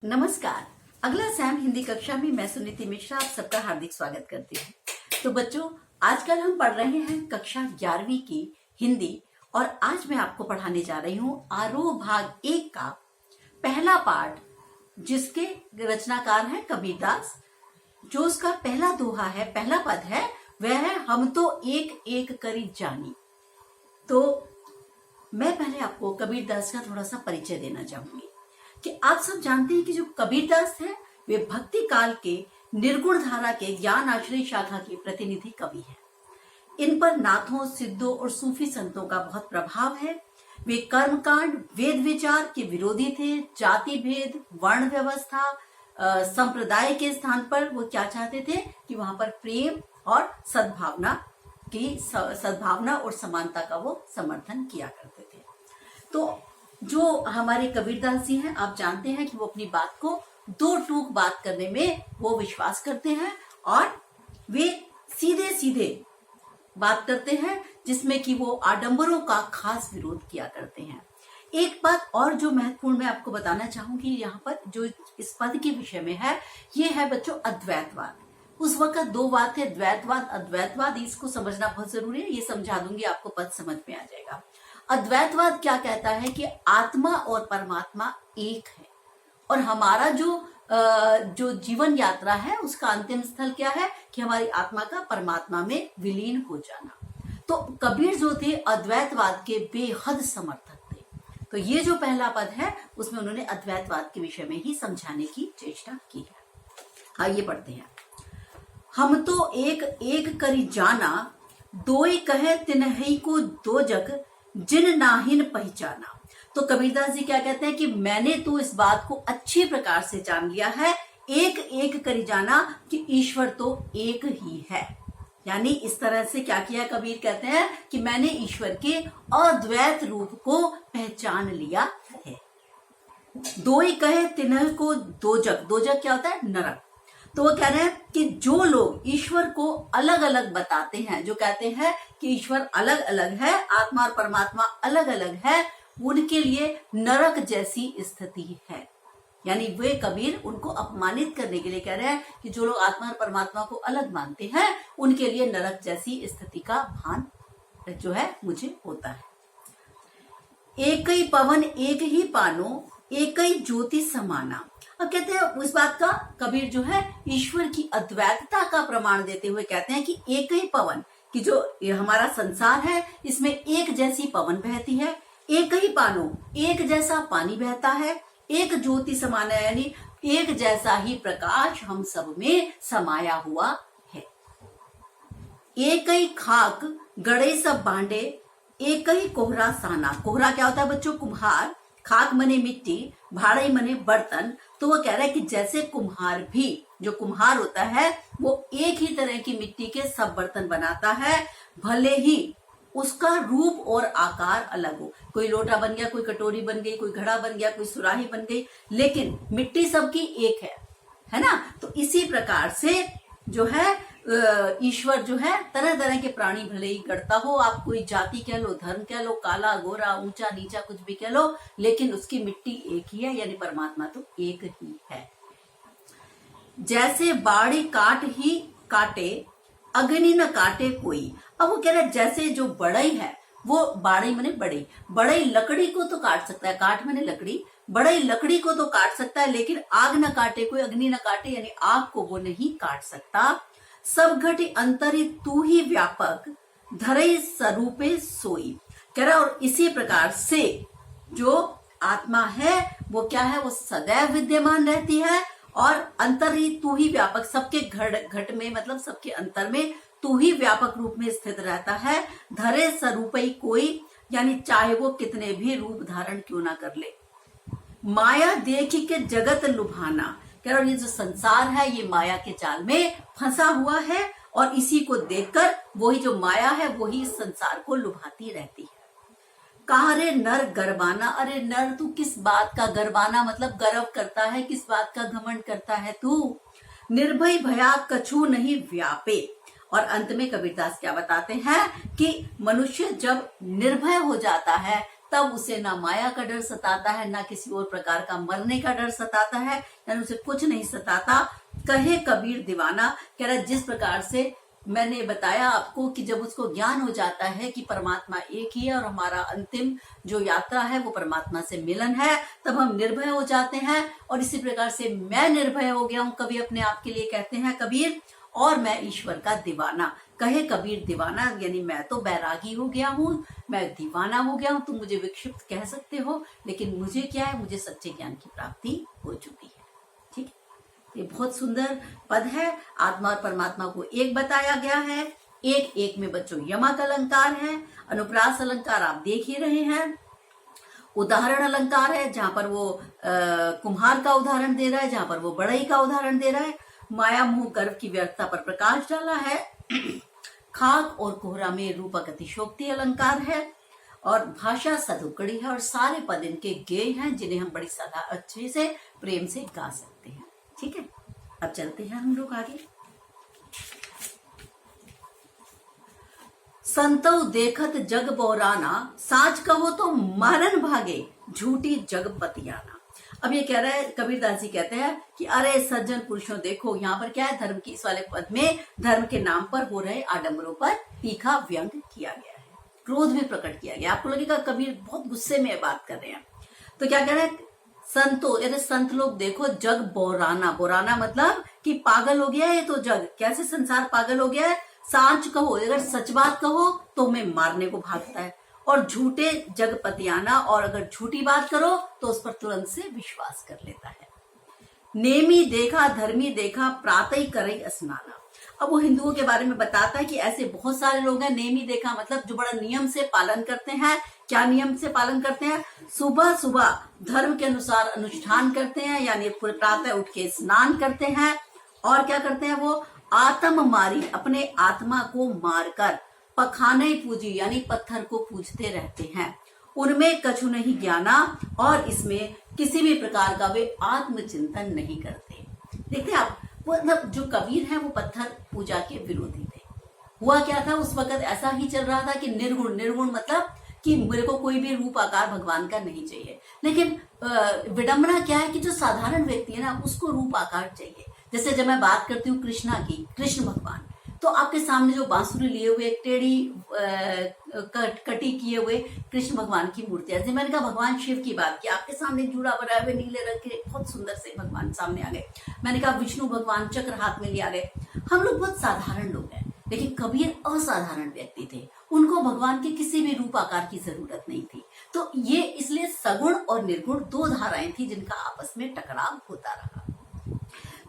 नमस्कार। अगला सैम हिंदी कक्षा में मैं सुनीति मिश्रा आप सबका हार्दिक स्वागत करती हूँ। तो बच्चों, आजकल हम पढ़ रहे हैं कक्षा 11वीं की हिंदी और आज मैं आपको पढ़ाने जा रही हूँ आरोह भाग 1 का पहला पाठ, जिसके रचनाकार हैं कबीरदास। जो उसका पहला दोहा है, पहला पद है, वह है हम तो एक एक करी जानी। तो मैं पहले आपको कबीरदास का थोड़ा सा परिचय देना चाहूंगी कि आप सब जानते हैं कि जो कबीरदास है वे भक्ति काल के निर्गुण धारा के ज्ञान आश्रय शाखा के प्रतिनिधि कवि हैं। इन पर नाथों, सिद्धों और सूफी संतों का बहुत प्रभाव है। वे कर्मकांड, वेद विचार के विरोधी थे। जाति भेद, वर्ण व्यवस्था, संप्रदाय के स्थान पर वो क्या चाहते थे कि वहां पर प्रेम और सद्भावना और समानता का वो समर्थन किया करते थे। तो जो हमारे कबीरदास जी हैं, आप जानते हैं कि वो अपनी बात को दो टूक बात करने में वो विश्वास करते हैं और वे सीधे सीधे बात करते हैं, जिसमें कि वो आडंबरों का खास विरोध किया करते हैं। एक बात और जो महत्वपूर्ण मैं आपको बताना चाहूंगी यहाँ पर, जो इस पद के विषय में है, ये है बच्चों अद्वैतवाद। उस वक्त दो बात है, द्वैतवाद, अद्वैतवाद। इसको समझना बहुत जरूरी है, ये समझा दूंगी, आपको पद समझ में आ जाएगा। अद्वैतवाद क्या कहता है कि आत्मा और परमात्मा एक है और हमारा जो जीवन यात्रा है उसका अंतिम स्थल क्या है कि हमारी आत्मा का परमात्मा में विलीन हो जाना। तो कबीर जो थे अद्वैतवाद के बेहद समर्थक थे। तो ये जो पहला पद है उसमें उन्होंने अद्वैतवाद के विषय में ही समझाने की चेष्टा की है। आइए पढ़ते हैं। हम तो एक एक करी जाना, दोई कहे तिन्हई को दो जग, जिन नाहिन पहचाना। तो कबीरदास जी क्या कहते हैं कि मैंने तो इस बात को अच्छी प्रकार से जान लिया है, एक एक करी जाना, कि ईश्वर तो एक ही है। यानी इस तरह से क्या किया, कबीर कहते हैं कि मैंने ईश्वर के अद्वैत रूप को पहचान लिया है। दोई कहे तिन्ह को दो जग, दो जग क्या होता है, नरक। तो वो कह रहे हैं कि जो लोग ईश्वर को अलग अलग बताते हैं, जो कहते हैं कि ईश्वर अलग अलग है, आत्मा और परमात्मा अलग अलग है, उनके लिए नरक जैसी स्थिति है। यानी वे कबीर उनको अपमानित करने के लिए कह रहे हैं कि जो लोग आत्मा और परमात्मा को अलग मानते हैं उनके लिए नरक जैसी स्थिति का भान जो है मुझे होता है। एक ही पवन एक ही पानो, एक ही ज्योति समाना। और कहते हैं उस बात का कबीर जो है ईश्वर की अद्वैतता का प्रमाण देते हुए कहते हैं कि एक ही पवन, कि जो हमारा संसार है इसमें एक जैसी पवन बहती है, एक ही पानो, एक जैसा पानी बहता है, एक ज्योति समाना, यानी एक जैसा ही प्रकाश हम सब में समाया हुआ है। एक ही खाक गड़े सब बांडे, एक ही कोहरा साना। कोहरा क्या होता है बच्चों, कुम्हार। खाक मने मिट्टी, भाड़े मने बर्तन। तो वो कह रहा है कि जैसे कुम्हार भी, जो कुम्हार होता है वो एक ही तरह की मिट्टी के सब बर्तन बनाता है, भले ही उसका रूप और आकार अलग हो। कोई लोटा बन गया, कोई कटोरी बन गई, कोई घड़ा बन गया, कोई सुराही बन गई, लेकिन मिट्टी सबकी एक है ना। तो इसी प्रकार से जो है ईश्वर जो है तरह तरह के प्राणी भले ही गढ़ता हो, आप कोई जाति कह लो, धर्म कह लो, काला गोरा, ऊंचा नीचा, कुछ भी कह लो, लेकिन उसकी मिट्टी एक ही है, यानी परमात्मा तो एक ही है। जैसे बाड़ी काट ही काटे, अग्नि न काटे कोई। अब वो कह रहे जैसे जो बढ़ई है, वो बाड़ी मने बढ़ई, बढ़ई लकड़ी को तो काट सकता है, काट मने लकड़ी, बढ़ई लकड़ी को तो काट सकता है, लेकिन आग न काटे कोई, अग्नि न काटे यानी आग को वो नहीं काट सकता। सब घटी अंतरी तू ही व्यापक, धरई स्वरूपे सोई। कह रहा और इसी प्रकार से जो आत्मा है वो क्या है, वो सदैव विद्यमान रहती है और अंतर ही तू ही व्यापक, सबके घट में मतलब सबके अंतर में तू ही व्यापक रूप में स्थित रहता है। धरे स्वरूपई कोई, यानी चाहे वो कितने भी रूप धारण क्यों ना कर ले। माया देखी के जगत लुभाना। कह रहा ये जो संसार है ये माया के जाल में फंसा हुआ है और इसी को देखकर वही जो माया है वही इस संसार को लुभाती रहती है। कहा रे नर गर्वाना, अरे नर तू किस बात का गर्वाना, मतलब गर्व करता है, किस बात का घमंड करता है तू। निर्भय भया कछु नहीं व्यापे। और अंत में कबीरदास क्या बताते हैं कि मनुष्य जब निर्भय हो जाता है, तब उसे ना माया का डर सताता है, ना किसी और प्रकार का मरने का डर सताता है, यानी उसे कुछ नहीं सताता। कहे कबीर दीवाना, कह रहा जिस प्रकार से मैंने बताया आपको कि जब उसको ज्ञान हो जाता है कि परमात्मा एक ही है और हमारा अंतिम जो यात्रा है वो परमात्मा से मिलन है, तब हम निर्भय हो जाते हैं। और इसी प्रकार से मैं निर्भय हो गया हूं, कभी अपने आप के लिए कहते हैं कबीर, और मैं ईश्वर का दीवाना। कहे कबीर दीवाना, यानी मैं तो बैरागी हो गया हूं, मैं दीवाना हो गया हूं। तुम मुझे विक्षिप्त कह सकते हो, लेकिन मुझे क्या है, मुझे सच्चे ज्ञान की प्राप्ति हो चुकी है। ठीक है, ये बहुत सुंदर पद है। आत्मा और परमात्मा को एक बताया गया है। एक एक में बच्चों यमक अलंकार है, अनुप्रास अलंकार आप देख ही रहे हैं, उदाहरण अलंकार है जहां पर वो कुम्हार का उदाहरण दे रहा है, जहां पर वो बढ़ई का उदाहरण दे रहा है। माया मोह गर्व की व्यर्थता पर प्रकाश डाला है। खाक और कोहरा में रूपक अतिशोक्ति अलंकार है, और भाषा सधुकड़ी है, और सारे पद इनके गेय हैं जिन्हें हम बड़ी सदा अच्छे से प्रेम से गा सकते हैं। ठीक है, अब चलते हैं हम लोग आगे। संतो देखत जग बोराना, साच कहो तो मारन भागे, झूठी जग पतियाना। अब ये कह रहा है, कबीरदास जी कहते हैं कि अरे सज्जन पुरुषों देखो, यहाँ पर क्या है, धर्म की, इस वाले पद में धर्म के नाम पर हो रहे आडंबरों पर तीखा व्यंग किया गया है, क्रोध में प्रकट किया गया। आपको लगेगा कबीर बहुत गुस्से में बात कर रहे हैं। तो क्या कह रहे हैं, संतो यानी संत लोग देखो जग बोराना, बोराना मतलब कि पागल हो गया है तो जग, कैसे संसार पागल हो गया है। सांच कहो, अगर सच बात कहो तो मैं मारने को भागता है, और झूठे जगपतियाना, और अगर झूठी बात करो तो उस पर तुरंत से विश्वास कर लेता है। नेमी देखा धर्मी देखा, प्रातः करे स्नाना। अब वो हिंदुओं के बारे में बताता है कि ऐसे बहुत सारे लोग हैं। नेमी देखा मतलब जो बड़ा नियम से पालन करते हैं। क्या नियम से पालन करते हैं, सुबह सुबह धर्म के अनुसार अनुष्ठान करते हैं, यानी प्रातः उठ के स्नान करते हैं। और क्या करते हैं, वो आत्म मारी, अपने आत्मा को मारकर, पखाने पूजी यानी पत्थर को पूजते रहते हैं। उनमें कछु नहीं ज्ञाना, और इसमें किसी भी प्रकार का वे आत्मचिंतन नहीं करते। देखते आप, मतलब जो कबीर है वो पत्थर पूजा के विरोधी थे। हुआ क्या था, उस वक्त ऐसा ही चल रहा था कि निर्गुण, निर्गुण मतलब कि मेरे को कोई भी रूप आकार भगवान का नहीं चाहिए। लेकिन विडंबना क्या है कि जो साधारण व्यक्ति है ना, उसको रूप आकार चाहिए। जैसे जब मैं बात करती हूँ कृष्णा की, कृष्ण भगवान, तो आपके सामने जो बांसुरी लिए हुए, एक टेढ़ी कटी किए हुए कृष्ण भगवान की मूर्ति है। मैंने कहा भगवान शिव की बात की, आपके सामने जूड़ा बनाए हुए नीले रंग के बहुत सुंदर से भगवान सामने आ गए। मैंने कहा विष्णु भगवान चक्र हाथ में ले आ गए। हम लोग बहुत साधारण लोग हैं, लेकिन कबीर असाधारण व्यक्ति थे। उनको भगवान के किसी भी रूप आकार की जरूरत नहीं थी। तो ये इसलिए सगुण और निर्गुण दो धाराएं थी जिनका आपस में टकराव होता रहा।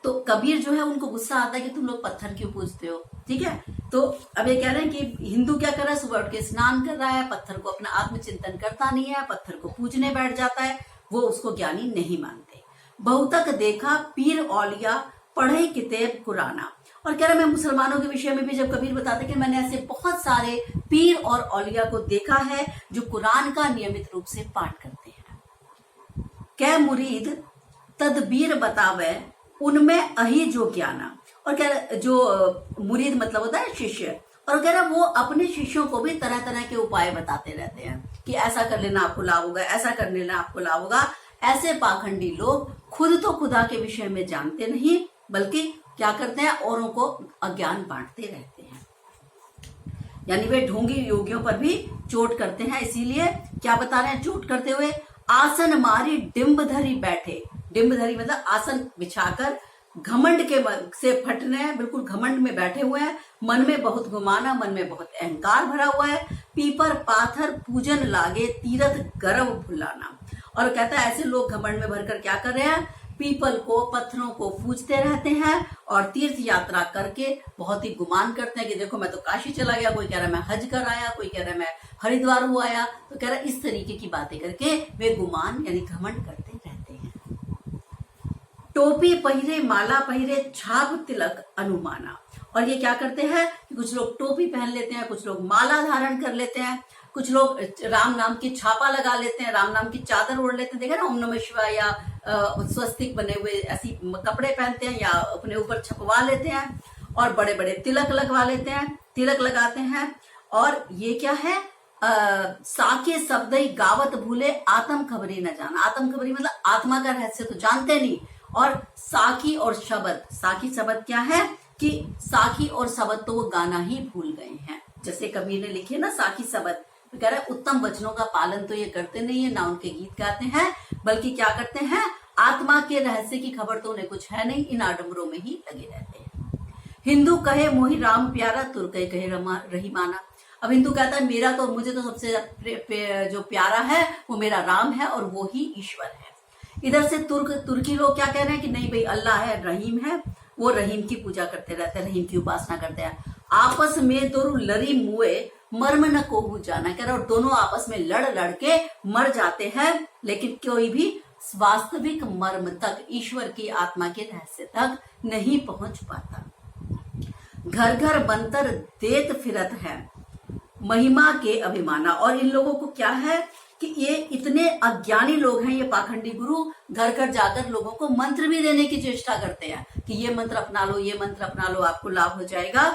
तो कबीर जो है, उनको गुस्सा आता है कि तुम लोग पत्थर क्यों पूजते हो। ठीक है, तो अब ये कह रहे हैं कि हिंदू क्या कर रहा है, सुबह उठ के स्नान कर रहा है, पत्थर को अपना आत्मचिंतन करता नहीं है, पत्थर को पूजने बैठ जाता है, वो उसको ज्ञानी नहीं मानते। बहुतक देखा पीर औलिया, पढ़े किताब कुराना। और कह रहा मैं मुसलमानों के विषय में भी जब कबीर बताते कि मैंने ऐसे बहुत सारे पीर और औलिया को देखा है जो कुरान का नियमित रूप से पाठ करते हैं। कै मुरीद तदबीर बतावे, उनमें अही जो ज्ञाना। और कह रहा जो मुरीद मतलब होता है शिष्य, और कह रहा वो अपने शिष्यों को भी तरह तरह के उपाय बताते रहते हैं कि ऐसा कर लेना आपको लाभ होगा, ऐसा कर लेना आपको लाभ होगा। ऐसे पाखंडी लोग खुद तो खुदा के विषय में जानते नहीं, बल्कि क्या करते हैं, औरों को अज्ञान बांटते रहते हैं। यानी वे ढोंगी योगियों पर भी चोट करते हैं। इसीलिए क्या बता रहे हैं, चोट करते हुए, आसन मारी डिम्ब धरी बैठे। डिम्ब धरी मतलब आसन बिछाकर घमंड के से फटने हैं, बिल्कुल घमंड में बैठे हुए हैं। मन में बहुत गुमाना, मन में बहुत अहंकार भरा हुआ है। पीपर पाथर पूजन लागे, तीरथ गर्व भुलाना। और कहता है ऐसे लोग घमंड में भरकर क्या कर रहे हैं, पीपल को, पत्थरों को पूजते रहते हैं और तीर्थ यात्रा करके बहुत ही गुमान करते हैं कि देखो मैं तो काशी चला गया, कोई कह रहा है मैं हज कर आया, कोई कह रहा है मैं हरिद्वार हुआ आया। तो कह रहा है इस तरीके की बातें करके वे गुमान यानी घमंड करते रहते हैं। टोपी पहिरे, माला पहिरे, छाप तिलक अनुमाना। और ये क्या करते हैं कि कुछ लोग टोपी पहन लेते हैं, कुछ लोग माला धारण कर लेते हैं, कुछ लोग राम नाम की छापा लगा लेते हैं, राम नाम की चादर ओढ़ लेते हैं। देखा ना, ओम नमः शिवाय या स्वस्तिक बने हुए ऐसी कपड़े पहनते हैं या अपने ऊपर छपवा लेते हैं, और बड़े बड़े तिलक लगवा लेते हैं, तिलक लगाते हैं। और ये क्या है, साके शब्द गावत भूले आत्म खबरी न जाना। आत्म खबरी मतलब आत्मा का रहस्य तो जानते नहीं। और साखी और शब्द, साखी शब्द क्या है कि साखी और शब्द तो वो गाना ही भूल गए हैं। जैसे कबीर ने लिखे ना साखी शब्द, तो कह रहा है उत्तम वचनों का पालन तो ये करते नहीं है, ना उनके गीत गाते हैं, बल्कि क्या करते हैं, आत्मा के रहस्य की खबर तो उन्हें कुछ है नहीं, इन आडंबरों में ही लगे रहते हैं। हिंदू कहे मोहि राम प्यारा, तुर्क कहे रही माना। अब हिंदू कहता है मेरा तो, मुझे तो सबसे जो प्यारा है वो मेरा राम है और वो ही ईश्वर है। इधर से तुर्की लोग क्या कह रहे हैं कि नहीं भाई अल्लाह है, रहीम है, वो रहीम की पूजा करते रहते हैं, रहीम की उपासना करते हैं। आपस में दोनों लड़ी मुए मर्म न कोहू जाना, कह रहे और दोनों आपस में लड़ के मर जाते हैं, लेकिन कोई भी वास्तविक मर्म तक, ईश्वर की आत्मा के रहस्य तक नहीं पहुंच पाता। घर घर बंतर देत फिरत है महिमा के अभिमाना। और इन लोगों को क्या है कि ये इतने अज्ञानी लोग हैं, ये पाखंडी गुरु घर घर जाकर लोगों को मंत्र भी देने की चेष्टा करते हैं कि ये मंत्र अपना लो, ये मंत्र अपना लो, आपको लाभ हो जाएगा।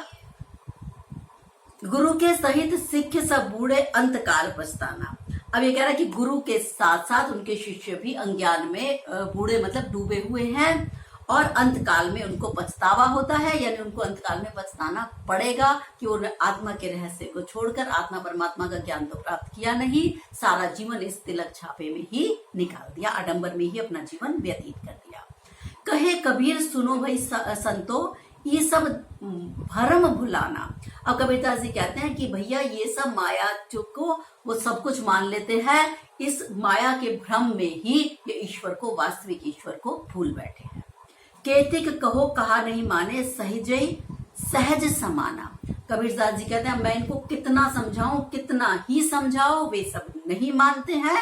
गुरु के सहित सिख सब बूढ़े अंतकाल पछताना। अब ये कह रहा है कि गुरु के साथ साथ उनके शिष्य भी अज्ञान में बूढ़े मतलब डूबे हुए हैं, और अंतकाल में उनको पछतावा होता है, यानी उनको अंतकाल में पछताना पड़ेगा कि उन्होंने आत्मा के रहस्य को छोड़कर आत्मा परमात्मा का ज्ञान तो प्राप्त किया नहीं, सारा जीवन इस तिलक छापे में ही निकाल दिया, आडंबर में ही अपना जीवन व्यतीत कर दिया। कहे कबीर सुनो भाई संतो ये सब भरम भुलाना। अब कबीरदास जी कहते हैं कि भैया ये सब माया जो को वो सब कुछ मान लेते हैं, इस माया के भ्रम में ही ये ईश्वर को, वास्तविक ईश्वर को भूल बैठे हैं। केतिक कहो कहा नहीं माने सहज समाना। कबीरदास जी कहते हैं मैं इनको कितना समझाऊं, कितना ही समझाओ, वे सब नहीं मानते हैं।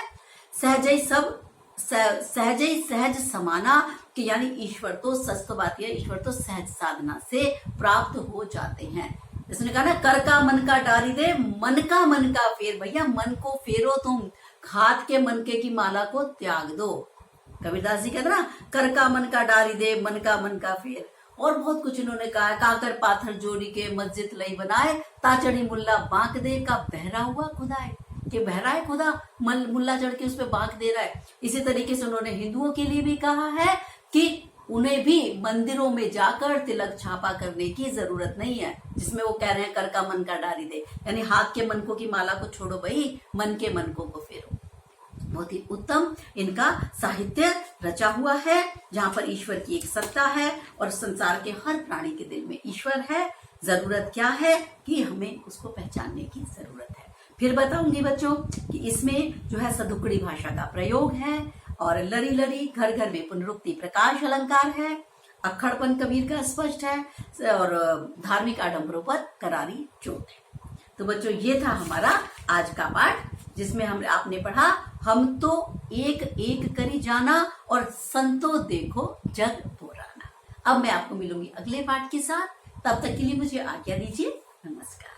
सहज समाना कि यानी ईश्वर तो, सच तो बात है, ईश्वर तो सहज साधना से प्राप्त हो जाते हैं। जिसने कहा ना कर का मन का डारी दे, मन का फेर। भैया मन को फेरो तुम, हाथ के मनके की माला को त्याग दो। कबीरदास जी कहते ना कर का मन का डारी दे, मन का फेर। और बहुत कुछ इन्होंने कहा है, काकर पाथर जोड़ी के मस्जिद लई बनाए, ताचड़ी मुल्ला बांक दे का बहरा हुआ खुदाए। कि बहरा है खुदा, मुल्ला चढ़ के उस पर बांक दे रहा है। इसी तरीके से उन्होंने हिंदुओं के लिए भी कहा है कि उन्हें भी मंदिरों में जाकर तिलक छापा करने की जरूरत नहीं है, जिसमें वो कह रहे हैं कर का मन का डारी दे, यानी हाथ के मनकों की माला को छोड़ो भाई, मन के मनकों को फेरो। बहुत ही उत्तम इनका साहित्य रचा हुआ है, जहां पर ईश्वर की एक सत्ता है और संसार के हर प्राणी के दिल में ईश्वर है। जरूरत क्या है कि हमें उसको पहचानने की जरूरत है। फिर बताऊंगी बच्चों कि इसमें जो है सदुक्कड़ी भाषा का प्रयोग है, और लरी लरी घर घर में पुनरुक्ति प्रकाश अलंकार है, अक्खड़पन कबीर का स्पष्ट है, और धार्मिक आडंबरों पर करारी चोट है। तो बच्चों ये था हमारा आज का पाठ, जिसमें आपने पढ़ा हम तो एक एक करी जाना और संतो देखो जग पुराना। अब मैं आपको मिलूंगी अगले पाठ के साथ, तब तक के लिए मुझे आज्ञा दीजिए। नमस्कार।